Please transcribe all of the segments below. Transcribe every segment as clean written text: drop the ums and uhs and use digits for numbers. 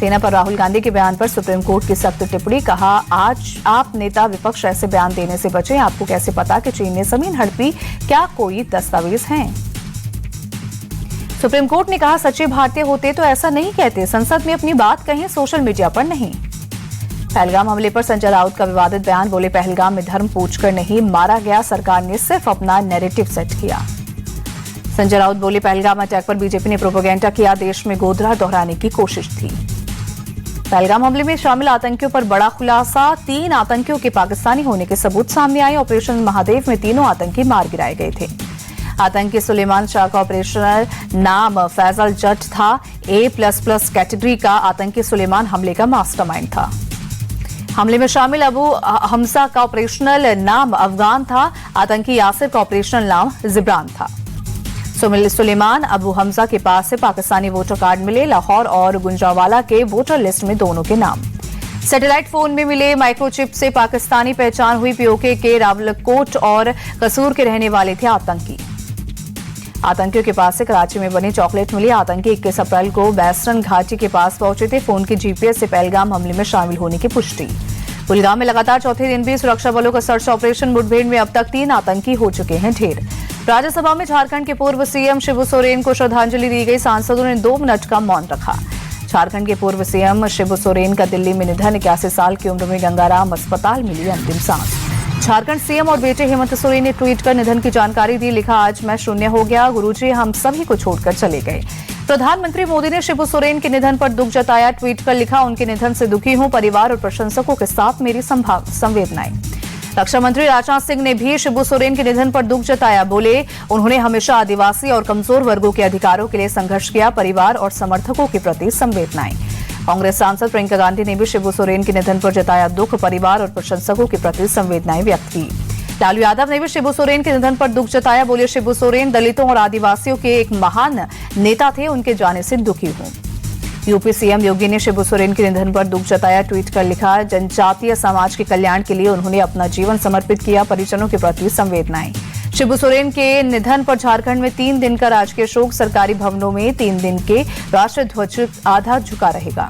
सेना पर राहुल गांधी के बयान पर सुप्रीम कोर्ट की सख्त टिप्पणी, कहा आज आप नेता विपक्ष ऐसे बयान देने से बचें। आपको कैसे पता कि चीन ने जमीन हड़पी? क्या कोई दस्तावेज हैं? सुप्रीम कोर्ट ने कहा सच्चे भारतीय होते तो ऐसा नहीं कहते। संसद में अपनी बात कहें, सोशल मीडिया पर नहीं। पहलगाम हमले पर संजय राउत का विवादित बयान, बोले पहलगाम में धर्म पूछकर नहीं मारा गया, सरकार ने सिर्फ अपना नैरेटिव सेट किया। संजय राउत बोले पहलगाम अटैक पर बीजेपी ने प्रोपेगेंडा किया, देश में गोधरा दोहराने की कोशिश थी। पहलगाम हमले में शामिल आतंकियों पर बड़ा खुलासा, 3 आतंकियों के पाकिस्तानी होने के सबूत सामने आए। ऑपरेशन महादेव में 3 आतंकी मार गिराए गए थे। आतंकी सुलेमान शाह का ऑपरेशनल नाम फैजल जट था। A++ कैटेगरी का आतंकी सुलेमान हमले का मास्टरमाइंड था। हमले में शामिल अबू हमजा का ऑपरेशनल नाम अफगान था। आतंकी यासिर का ऑपरेशनल नाम जिब्रान था। सुलेमान अबू हमजा के पास से पाकिस्तानी वोटर कार्ड मिले। लाहौर और गुंजावाला के वोटर लिस्ट में दोनों के नाम। सैटेलाइट फोन में मिले माइक्रोचिप से पाकिस्तानी पहचान हुई। पीओके के रावलकोट और कसूर के रहने वाले थे आतंकी। आतंकियों के पास से कराची में बनी चॉकलेट मिली। आतंकी 21 अप्रैल को बैस्टर्न घाटी के पास पहुंचे थे। फोन की जीपीएस से पहलगाम हमले में शामिल होने की पुष्टि। कुलगाम में लगातार चौथे दिन भी सुरक्षा बलों का सर्च ऑपरेशन। मुठभेड़ में अब तक 3 आतंकी हो चुके हैं ढेर। राज्यसभा में झारखंड के पूर्व सीएम शिबू सोरेन को श्रद्धांजलि दी गई। सांसदों ने 2 मिनट का मौन रखा। झारखंड के पूर्व सीएम शिबू सोरेन का दिल्ली में निधन। 81 साल की उम्र में गंगाराम अस्पताल मिली अंतिम सांस। झारखंड सीएम और बेटे हेमंत सोरेन ने ट्वीट कर निधन की जानकारी दी। लिखा, आज मैं शून्य हो गया, गुरुजी हम सभी को छोड़कर चले गए। प्रधानमंत्री मोदी ने शिबू सोरेन के निधन पर दुख जताया। ट्वीट कर लिखा, उनके निधन से दुखी हूं, परिवार और प्रशंसकों के साथ मेरी संवेदनाएं। रक्षा मंत्री राजनाथ सिंह ने भी शिबू सोरेन के निधन पर दुख जताया। बोले उन्होंने हमेशा आदिवासी और कमजोर वर्गों के अधिकारों के लिए संघर्ष किया, परिवार और समर्थकों के प्रति संवेदनाएं। कांग्रेस सांसद प्रियंका गांधी ने भी शिबू सोरेन के निधन पर जताया दुख, परिवार और प्रशंसकों के प्रति संवेदनाएं व्यक्त की। लालू यादव ने भी शिबू सोरेन के निधन पर दुख जताया। बोले शिबू सोरेन दलितों और आदिवासियों के एक महान नेता थे, उनके जाने से दुखी हूं। यूपी सीएम योगी ने शिबू सोरेन के निधन पर दुख जताया। ट्वीट कर लिखा, जनजातीय समाज के कल्याण के लिए उन्होंने अपना जीवन समर्पित किया, परिजनों के प्रति संवेदनाएं। शिबू सोरेन के निधन पर झारखंड में 3 दिन का राजकीय शोक। सरकारी भवनों में 3 दिन के राष्ट्रीय ध्वज आधा झुका रहेगा।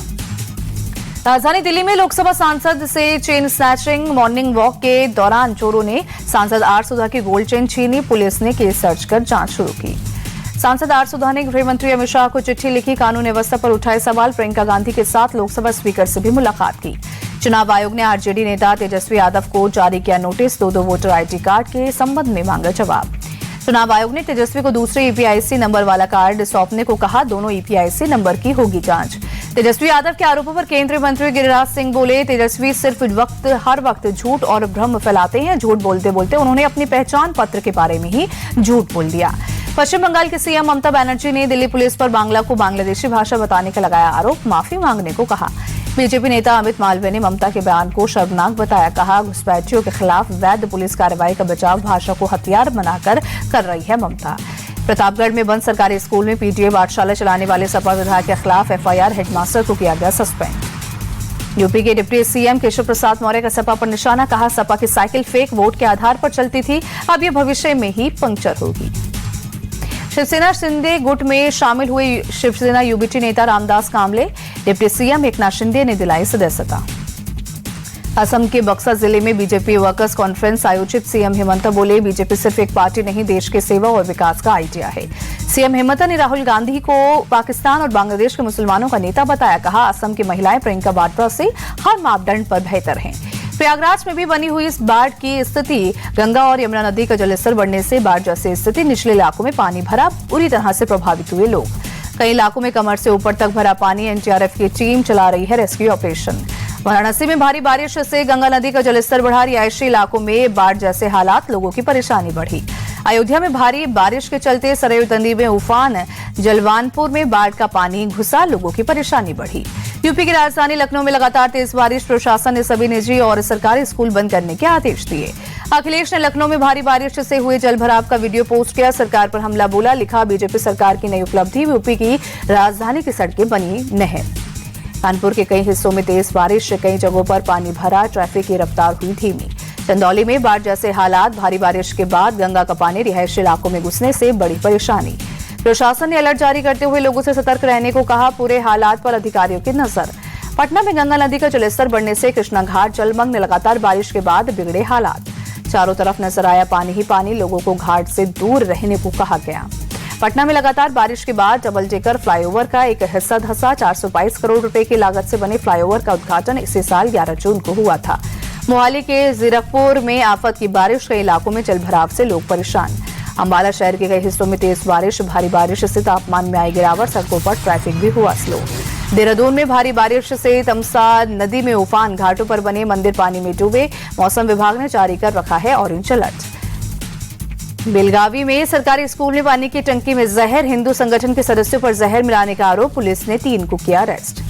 राजधानी दिल्ली में लोकसभा सांसद से चेन स्नैचिंग। मॉर्निंग वॉक के दौरान चोरों ने सांसद आर सुधा की गोल्ड चेन छीनी। पुलिस ने केस दर्ज कर जांच शुरू की। सांसद आर सुधा ने गृह मंत्री अमित शाह को चिट्ठी लिखी। कानून व्यवस्था पर उठाए सवाल। प्रियंका गांधी के साथ लोकसभा स्पीकर से भी मुलाकात की। चुनाव आयोग ने आरजेडी नेता तेजस्वी यादव को जारी किया नोटिस। 2 वोटर आईडी कार्ड के संबंध में मांगा जवाब। चुनाव आयोग ने तेजस्वी को दूसरे ईपीआईसी नंबर वाला कार्ड सौंपने को कहा। दोनों ईपीआईसी नंबर की होगी जांच। तेजस्वी यादव के आरोपों पर केंद्रीय मंत्री गिरिराज सिंह बोले तेजस्वी सिर्फ हर वक्त झूठ और भ्रम फैलाते हैं। झूठ बोलते बोलते उन्होंने अपनी पहचान पत्र के बारे में ही झूठ बोल दिया। पश्चिम बंगाल की सीएम ममता बनर्जी ने दिल्ली पुलिस पर बांग्ला को बांग्लादेशी भाषा बताने का लगाया आरोप। माफी मांगने को कहा। बीजेपी नेता अमित मालवीय ने ममता के बयान को शर्मनाक बताया। कहा, घुसपैठियों के खिलाफ वैध पुलिस कार्रवाई का बचाव भाषा को हथियार बनाकर कर रही है ममता। प्रतापगढ़ में बंद सरकारी स्कूल में पीटीए पाठशाला चलाने वाले सपा विधायक के खिलाफ एफआईआर। हेडमास्टर को किया गया सस्पेंड। यूपी के डिप्टी सीएम केशव प्रसाद मौर्य का सपा पर निशाना। कहा, सपा की साइकिल फेक वोट के आधार पर चलती थी, अब ये भविष्य में ही पंक्चर होगी। शिवसेना शिंदे गुट में शामिल हुए शिवसेना यूबीटी नेता रामदास कामले। डिप्टी सीएम एकनाथ शिंदे ने दिलाई सदस्यता। असम के बक्सर जिले में बीजेपी वर्कर्स कॉन्फ्रेंस आयोजित। सीएम हेमंत बोले बीजेपी सिर्फ एक पार्टी नहीं, देश के सेवा और विकास का आइडिया है। सीएम हेमंत ने राहुल गांधी को पाकिस्तान और बांग्लादेश के मुसलमानों का नेता बताया। कहा, असम की महिलाएं प्रियंका वाड्रा से हर मापदंड पर बेहतर हैं। प्रयागराज में भी बनी हुई इस बाढ़ की स्थिति। गंगा और यमुना नदी का जलस्तर बढ़ने से बाढ़ जैसी स्थिति। निचले इलाकों में पानी भरा, बुरी तरह से प्रभावित हुए लोग। कई इलाकों में कमर से ऊपर तक भरा पानी। एनडीआरएफ की टीम चला रही है रेस्क्यू ऑपरेशन। वाराणसी में भारी बारिश से गंगा नदी का जलस्तर बढ़ा। रिहायशी इलाकों में बाढ़ जैसे हालात, लोगों की परेशानी बढ़ी। अयोध्या में भारी बारिश के चलते सरयू नदी में उफान। जलवानपुर में बाढ़ का पानी घुसा, लोगों की परेशानी बढ़ी। यूपी की राजधानी लखनऊ में लगातार तेज बारिश। प्रशासन ने सभी निजी और सरकारी स्कूल बंद करने के आदेश दिए। अखिलेश ने लखनऊ में भारी बारिश से हुए जलभराव का वीडियो पोस्ट किया। सरकार पर हमला बोला। लिखा, बीजेपी सरकार की नई उपलब्धि, यूपी की राजधानी की सड़कें बनी नहर। कानपुर के कई हिस्सों में तेज बारिश। कई जगहों पर पानी भरा, ट्रैफिक की रफ्तार हुई धीमी। चंदौली में बाढ़ जैसे हालात। भारी बारिश के बाद गंगा का पानी रिहायशी इलाकों में घुसने से बड़ी परेशानी। प्रशासन ने अलर्ट जारी करते हुए लोगों से सतर्क रहने को कहा। पूरे हालात पर अधिकारियों की नजर। पटना में गंगा नदी का जलस्तर बढ़ने से कृष्णा घाट जलमग्न। लगातार बारिश के बाद बिगड़े हालात, चारों तरफ नजर आया पानी ही पानी। लोगों को घाट से दूर रहने को कहा गया। पटना में लगातार बारिश के बाद डबल डेकर फ्लाईओवर का एक हिस्सा धंसा। 422 करोड़ रुपए की लागत से बने फ्लाईओवर का उद्घाटन इसी साल 11 जून को हुआ था। मोहाली के जीरकपुर में आफत की बारिश, कई इलाकों में जलभराव से लोग परेशान। अंबाला शहर के कई हिस्सों में तेज बारिश, भारी बारिश से तापमान में आई गिरावट, सड़कों पर ट्रैफिक भी हुआ स्लो। देहरादून में भारी बारिश से तमसा नदी में उफान, घाटों पर बने मंदिर पानी में डूबे। मौसम विभाग ने जारी कर रखा है ऑरेंज अलर्ट। बेलगावी में सरकारी स्कूल में पानी की टंकी में जहर, हिंदू संगठन के सदस्यों पर जहर मिलाने का आरोप, पुलिस ने 3 को किया अरेस्ट।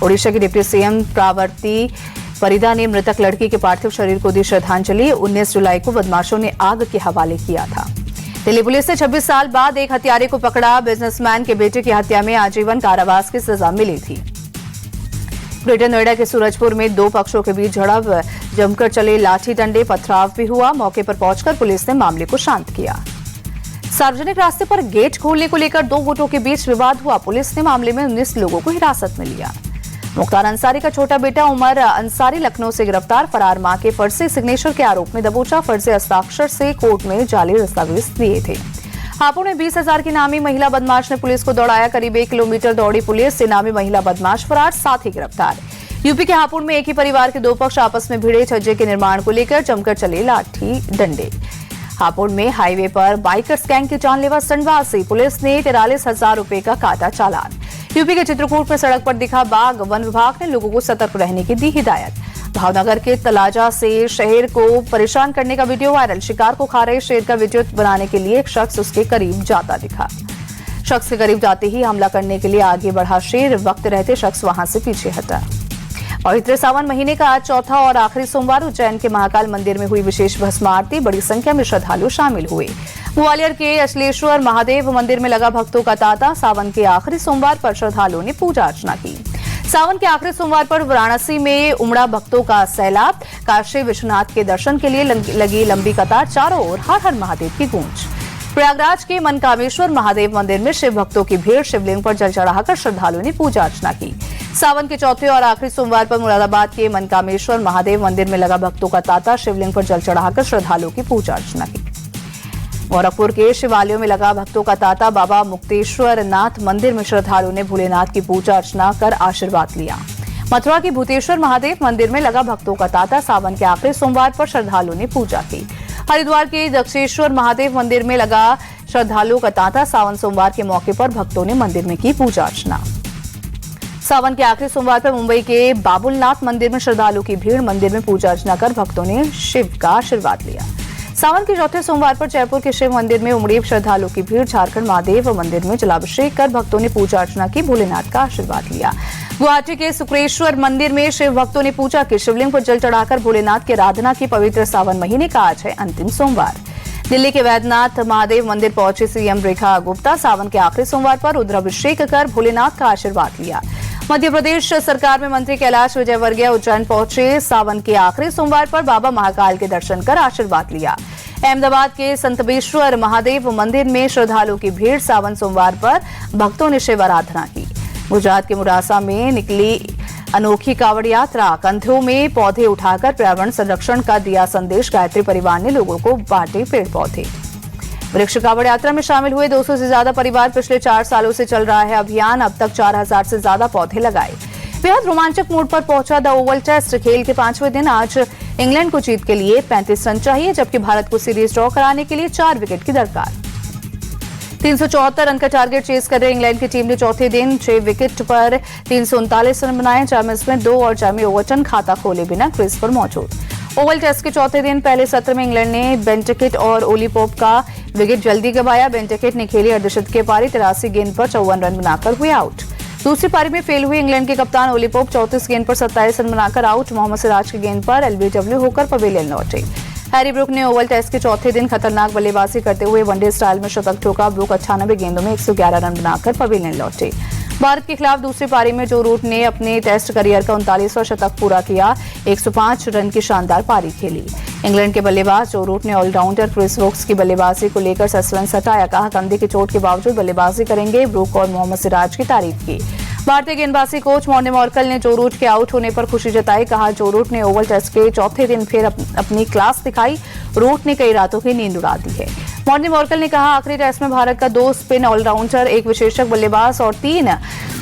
ओडिशा के डिप्टी सीएम प्रावर्ती परिदा ने मृतक लड़की के पार्थिव शरीर को दी श्रद्धांजलि। 19 जुलाई को बदमाशों ने आग के हवाले किया था। दिल्ली पुलिस ने 26 साल बाद एक हत्यारे को पकड़ा। बिजनेसमैन के बेटे की हत्या में आजीवन कारावास की सजा मिली थी। ग्रेटर नोएडा के सूरजपुर में 2 पक्षों के बीच झड़प, जमकर चले लाठी डंडे, पथराव भी हुआ। मौके पर पहुंचकर पुलिस ने मामले को शांत किया। सार्वजनिक रास्ते पर गेट खोलने को लेकर 2 गुटों के बीच विवाद हुआ। पुलिस ने मामले में 19 लोगों को हिरासत में लिया। मुख्तार अंसारी का छोटा बेटा उमर अंसारी लखनऊ से गिरफ्तार। फरार मां के फर्जी सिग्नेचर के आरोप में दबोचा। फर्जी हस्ताक्षर से कोर्ट में जाली दस्तावेज दिए थे। हापुड़ में 20,000 की नामी महिला बदमाश ने पुलिस को दौड़ाया। करीब 1 किलोमीटर दौड़ी पुलिस से नामी महिला बदमाश फरार, साथी गिरफ्तार। यूपी के हापुड़ में एक ही परिवार के 2 पक्ष आपस में भिड़े। छज्जे के निर्माण को लेकर जमकर चले लाठी डंडे। हापुड़ में हाईवे पर बाइकर्स गैंग की जानलेवा संडवासी, पुलिस ने 43,000 रुपए का काटा चालान। यूपी के चित्रकूट में सड़क पर दिखा बाघ, वन विभाग ने लोगों को सतर्क रहने की दी हिदायत। भावनगर के तलाजा से शेर को परेशान करने का वीडियो वायरल। शिकार को खा रहे शेर का वीडियो बनाने के लिए एक शख्स उसके करीब जाता दिखा। शख्स के करीब जाते ही हमला करने के लिए आगे बढ़ा शेर, वक्त रहते शख्स वहां से पीछे हटा। पवित्र सावन महीने का आज चौथा और आखिरी सोमवार। उज्जैन के महाकाल मंदिर में हुई विशेष भस्म आरती, बड़ी संख्या में श्रद्धालु शामिल हुए। ग्वालियर के अचलेश्वर महादेव मंदिर में लगा भक्तों का तांता। सावन के आखिरी सोमवार पर श्रद्धालुओं ने पूजा अर्चना की। सावन के आखिरी सोमवार पर वाराणसी में उमड़ा भक्तों का सैलाब। काशी विश्वनाथ के दर्शन के लिए लगी लंबी कतार, चारों ओर हर हर महादेव की गूंज। प्रयागराज के मनकामेश्वर महादेव मंदिर में शिव भक्तों की भीड़, शिवलिंग पर जल चढ़ाकर श्रद्धालुओं ने पूजा अर्चना की। सावन के चौथे और आखिरी सोमवार पर मुरादाबाद के मनकामेश्वर महादेव मंदिर में लगा भक्तों का तांता, शिवलिंग पर जल चढ़ाकर श्रद्धालुओं की पूजा अर्चना की। गोरखपुर के शिवालयों में लगा भक्तों का तांता। बाबा मुक्तेश्वर नाथ मंदिर में श्रद्धालुओं ने भोलेनाथ की पूजा अर्चना कर आशीर्वाद लिया। मथुरा के भूतेश्वर महादेव मंदिर में लगा भक्तों का तांता। सावन के आखिरी सोमवार पर श्रद्धालुओं ने पूजा की। हरिद्वार के दक्षेश्वर महादेव मंदिर में लगा श्रद्धालुओं का तांता। सावन सोमवार के मौके पर भक्तों ने मंदिर में की पूजा अर्चना। सावन के आखिरी सोमवार पर मुंबई के बाबुलनाथ मंदिर में श्रद्धालुओं की भीड़, मंदिर में पूजा अर्चना कर भक्तों ने शिव का आशीर्वाद लिया। सावन के चौथे सोमवार पर जयपुर के शिव मंदिर में उमड़ी श्रद्धालुओं की भीड़। झारखंड महादेव मंदिर में जलाभिषेक कर भक्तों ने पूजा अर्चना की, भोलेनाथ का आशीर्वाद लिया। गुवाहाटी के शुक्रेश्वर मंदिर में शिव भक्तों ने पूजा की। शिवलिंग पर जल चढ़ाकर भोलेनाथ की आराधना की। पवित्र सावन महीने का आज है अंतिम सोमवार। दिल्ली के वैद्यनाथ महादेव मंदिर पहुंची सीएम रेखा गुप्ता। सावन के आखिरी सोमवार पर रुद्राभिषेक कर भोलेनाथ का आशीर्वाद लिया। मध्य प्रदेश सरकार में मंत्री कैलाश विजयवर्गीय उज्जैन पहुंचे। सावन के आखिरी सोमवार पर बाबा महाकाल के दर्शन कर आशीर्वाद लिया। अहमदाबाद के संतबेश्वर महादेव मंदिर में श्रद्धालुओं की भीड़। सावन सोमवार पर भक्तों ने शिव आराधना की। गुजरात के मुरासा में निकली अनोखी कावड़ यात्रा। कंधों में पौधे उठाकर पर्यावरण संरक्षण का दिया संदेश। गायत्री परिवार ने लोगों को बांटे पेड़ पौधे। वृक्ष कावड़ यात्रा में शामिल हुए 200 से ज्यादा परिवार। पिछले 4 सालों से चल रहा है अभियान। अब तक 4000 से ज्यादा पौधे लगाए। बेहद रोमांचक मोड़ पर पहुंचा द ओवल टेस्ट। खेल के 5वें दिन आज इंग्लैंड को जीत के लिए 35 रन चाहिए, जबकि भारत को सीरीज ड्रॉ कराने के लिए 4 विकेट की दरकार। 374 रन का टारगेट चेस कर रहे इंग्लैंड की टीम ने चौथे दिन 6 विकेट पर 339 रन बनाए। जैमी स्मिथ 2 और जैमी ओवरटन खाता खोले बिना क्रीज पर मौजूद। ओवल टेस्ट के चौथे दिन पहले सत्र में इंग्लैंड ने बेंटकिट और ओली पोप का विकेट जल्दी गंवाया। बेंटकिट ने खेली अर्धशतकीय पारी, 83 गेंद पर 54 रन बनाकर हुए आउट। दूसरी पारी में फेल हुए इंग्लैंड के कप्तान ओली पोप 34 गेंद पर 27 रन बनाकर आउट। मोहम्मद सिराज की गेंद पर एलबीडब्ल्यू होकर पवेलियन लौटे। हैरी ब्रूक ने ओवल टेस्ट के चौथे दिन खतरनाक बल्लेबाजी करते हुए वनडे स्टाइल में शतक ठोका। ब्रूक 98 गेंदों में 111 रन बनाकर पवेलियन लौटे। भारत के खिलाफ दूसरी पारी में जो रूट ने अपने टेस्ट करियर का 39वां शतक पूरा किया, 105 रन की शानदार पारी खेली। इंग्लैंड के बल्लेबाज जो रूट ने ऑलराउंडर क्रिस वोक्स की बल्लेबाजी को लेकर सस्पेंस हटाया। कहा कंधे की चोट के बावजूद बल्लेबाजी करेंगे। ब्रूक और मोहम्मद सिराज की तारीफ की। भारतीय गेंदबाजी कोच मॉर्ने मॉर्कल ने जो रूट के आउट होने पर खुशी जताई। कहा जो रूट ने ओवल टेस्ट के चौथे दिन फिर अपनी क्लास दिखाई। रूट ने कई रातों की नींद उड़ा दी है। मॉर्ने मॉर्कल ने कहा आखिरी टेस्ट में भारत का 2 स्पिन ऑलराउंडर, 1 विशेषज्ञ बल्लेबाज और 3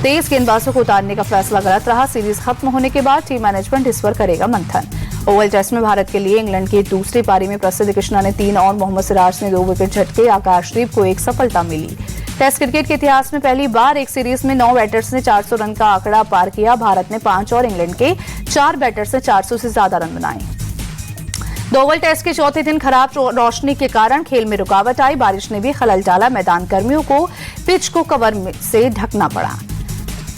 तेज गेंदबाजों को उतारने का फैसला गलत रहा। सीरीज खत्म होने के बाद टीम मैनेजमेंट इस पर करेगा मंथन। ओवल टेस्ट में भारत के लिए इंग्लैंड की दूसरी पारी में प्रसिद्ध कृष्णा ने 3 और मोहम्मद सिराज ने 2 विकेट झटके। आकाशदीप को एक सफलता मिली। टेस्ट क्रिकेट के इतिहास में पहली बार एक सीरीज में 9 बैटर्स ने 400 रन का आंकड़ा पार किया। भारत ने 5 और इंग्लैंड के 4 बैटर्स ने 400 से ज्यादा रन बनाए। ओवल टेस्ट के चौथे दिन खराब रोशनी के कारण खेल में रुकावट आई। बारिश ने भी खलल डाला। मैदान कर्मियों को पिच को कवर से ढकना पड़ा।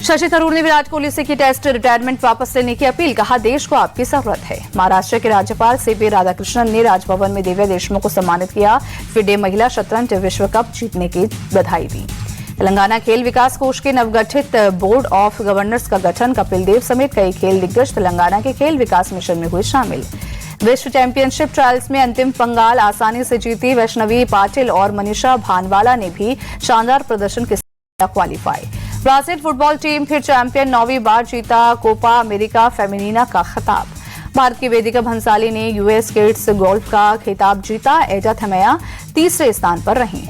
शशि थरूर ने विराट कोहली से की टेस्ट रिटायरमेंट वापस लेने की अपील। कहा देश को आपकी जरूरत है। महाराष्ट्र के राज्यपाल सीपी राधाकृष्णन ने राजभवन में दिव्या देशमुख को सम्मानित किया। फिडे महिला शतरंज विश्व कप जीतने की बधाई दी। तेलंगाना खेल विकास कोष के नवगठित बोर्ड ऑफ गवर्नर्स का गठन। कपिल देव समेत कई खेल दिग्गज तेलंगाना के खेल विकास मिशन में हुए शामिल। विश्व चैंपियनशिप ट्रायल्स में अंतिम पंगाल आसानी से जीती। वैष्णवी पाटिल और मनीषा भानवाला ने भी शानदार प्रदर्शन के साथ क्वालिफाई। ब्राजील फुटबॉल टीम फिर चैंपियन, 9वीं बार जीता कोपा अमेरिका फेमिनीना का खिताब। भारत की वेदिका भंसाली ने यूएस किड्स गोल्फ का खिताब जीता। एजा थमैया तीसरे स्थान पर रहीं।